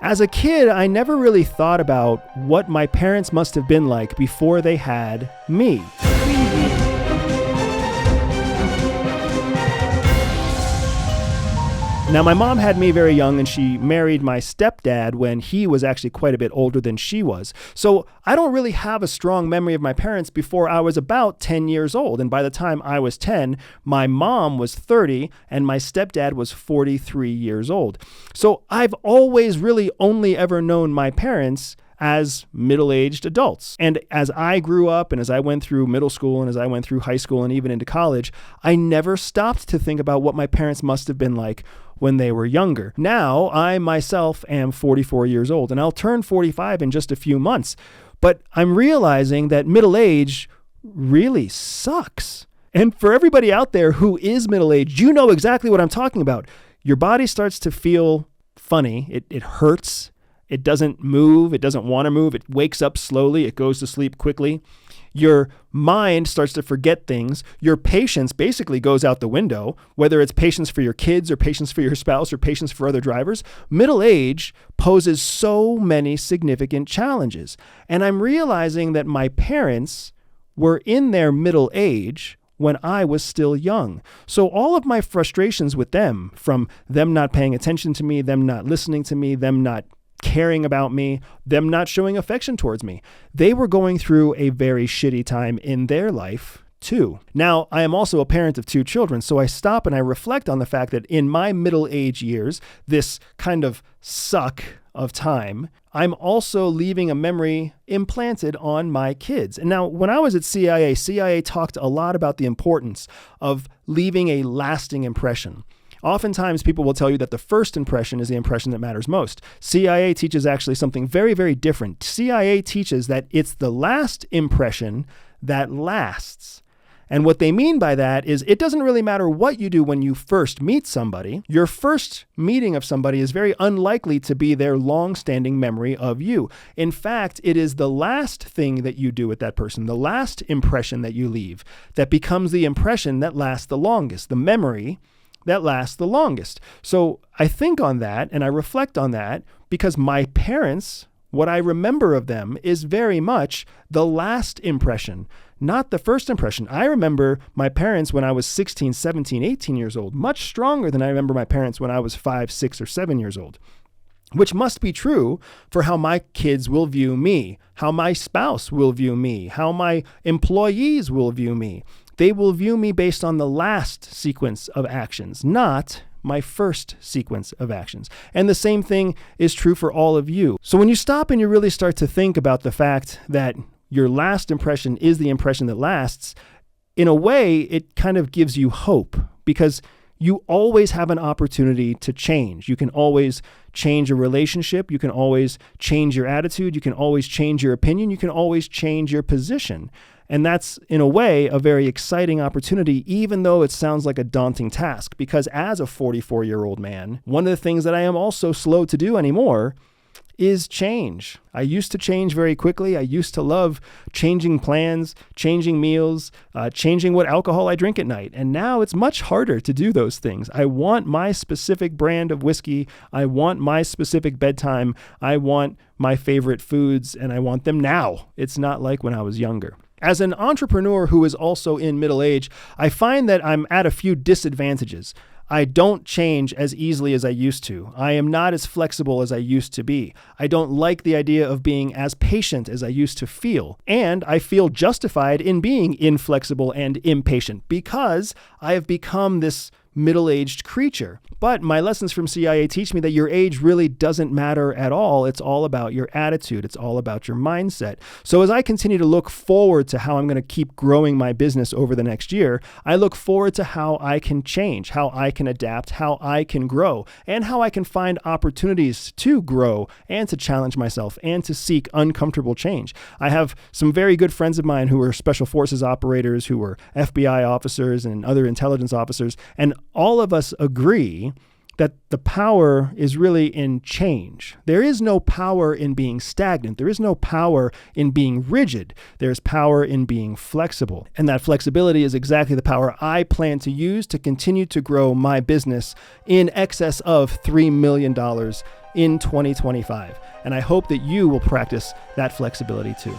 As a kid, I never really thought about what my parents must have been like before they had me. Now, my mom had me very young, and she married my stepdad when he was actually quite a bit older than she was. So I don't really have a strong memory of my parents before I was about 10 years old. And by the time I was 10, my mom was 30 and my stepdad was 43 years old. So I've always really only ever known my parents as middle-aged adults. And as I grew up and as I went through middle school and as I went through high school and even into college, I never stopped to think about what my parents must have been like when they were younger. Now, I myself am 44 years old and I'll turn 45 in just a few months. But I'm realizing that middle age really sucks. And for everybody out there who is middle-aged, you know exactly what I'm talking about. Your body starts to feel funny. It hurts. It doesn't move. It doesn't want to move. It wakes up slowly. It goes to sleep quickly. Your mind starts to forget things. Your patience basically goes out the window, whether it's patience for your kids or patience for your spouse or patience for other drivers. Middle age poses so many significant challenges. And I'm realizing that my parents were in their middle age when I was still young. So all of my frustrations with them, from them not paying attention to me, them not listening to me, them not caring about me, them not showing affection towards me, they were going through a very shitty time in their life too. Now, I am also a parent of 2 children, so I stop and I reflect on the fact that in my middle age years, this kind of suck of time, I'm also leaving a memory implanted on my kids. And now, when I was at CIA talked a lot about the importance of leaving a lasting impression. Oftentimes, people will tell you that the first impression is the impression that matters most. CIA teaches actually something very, very different. CIA teaches that it's the last impression that lasts. And what they mean by that is it doesn't really matter what you do when you first meet somebody. Your first meeting of somebody is very unlikely to be their long-standing memory of you. In fact, it is the last thing that you do with that person, the last impression that you leave, that becomes the impression that lasts the longest, the memory that lasts the longest. So I think on that and I reflect on that because my parents, what I remember of them is very much the last impression, not the first impression. I remember my parents when I was 16, 17, 18 years old, much stronger than I remember my parents when I was 5, 6, or 7 years old, which must be true for how my kids will view me, how my spouse will view me, how my employees will view me. They will view me based on the last sequence of actions, not my first sequence of actions. And the same thing is true for all of you. So when you stop and you really start to think about the fact that your last impression is the impression that lasts, in a way, it kind of gives you hope because you always have an opportunity to change. You can always change a relationship. You can always change your attitude. You can always change your opinion. You can always change your position. And that's, in a way, a very exciting opportunity, even though it sounds like a daunting task. Because as a 44-year-old man, one of the things that I am also slow to do anymore is change. I used to change very quickly. I used to love changing plans, changing meals, changing what alcohol I drink at night. And now it's much harder to do those things. I want my specific brand of whiskey. I want my specific bedtime. I want my favorite foods, and I want them now. It's not like when I was younger. As an entrepreneur who is also in middle age, I find that I'm at a few disadvantages. I don't change as easily as I used to. I am not as flexible as I used to be. I don't like the idea of being as patient as I used to feel. And I feel justified in being inflexible and impatient because I have become this middle-aged creature. But my lessons from CIA teach me that your age really doesn't matter at all. It's all about your attitude. It's all about your mindset. So as I continue to look forward to how I'm going to keep growing my business over the next year, I look forward to how I can change, how I can adapt, how I can grow, and how I can find opportunities to grow and to challenge myself and to seek uncomfortable change. I have some very good friends of mine who are special forces operators, who are FBI officers and other intelligence officers, and all of us agree that the power is really in change. There is no power in being stagnant. There is no power in being rigid. There's power in being flexible. And that flexibility is exactly the power I plan to use to continue to grow my business in excess of $3 million in 2025. And I hope that you will practice that flexibility too.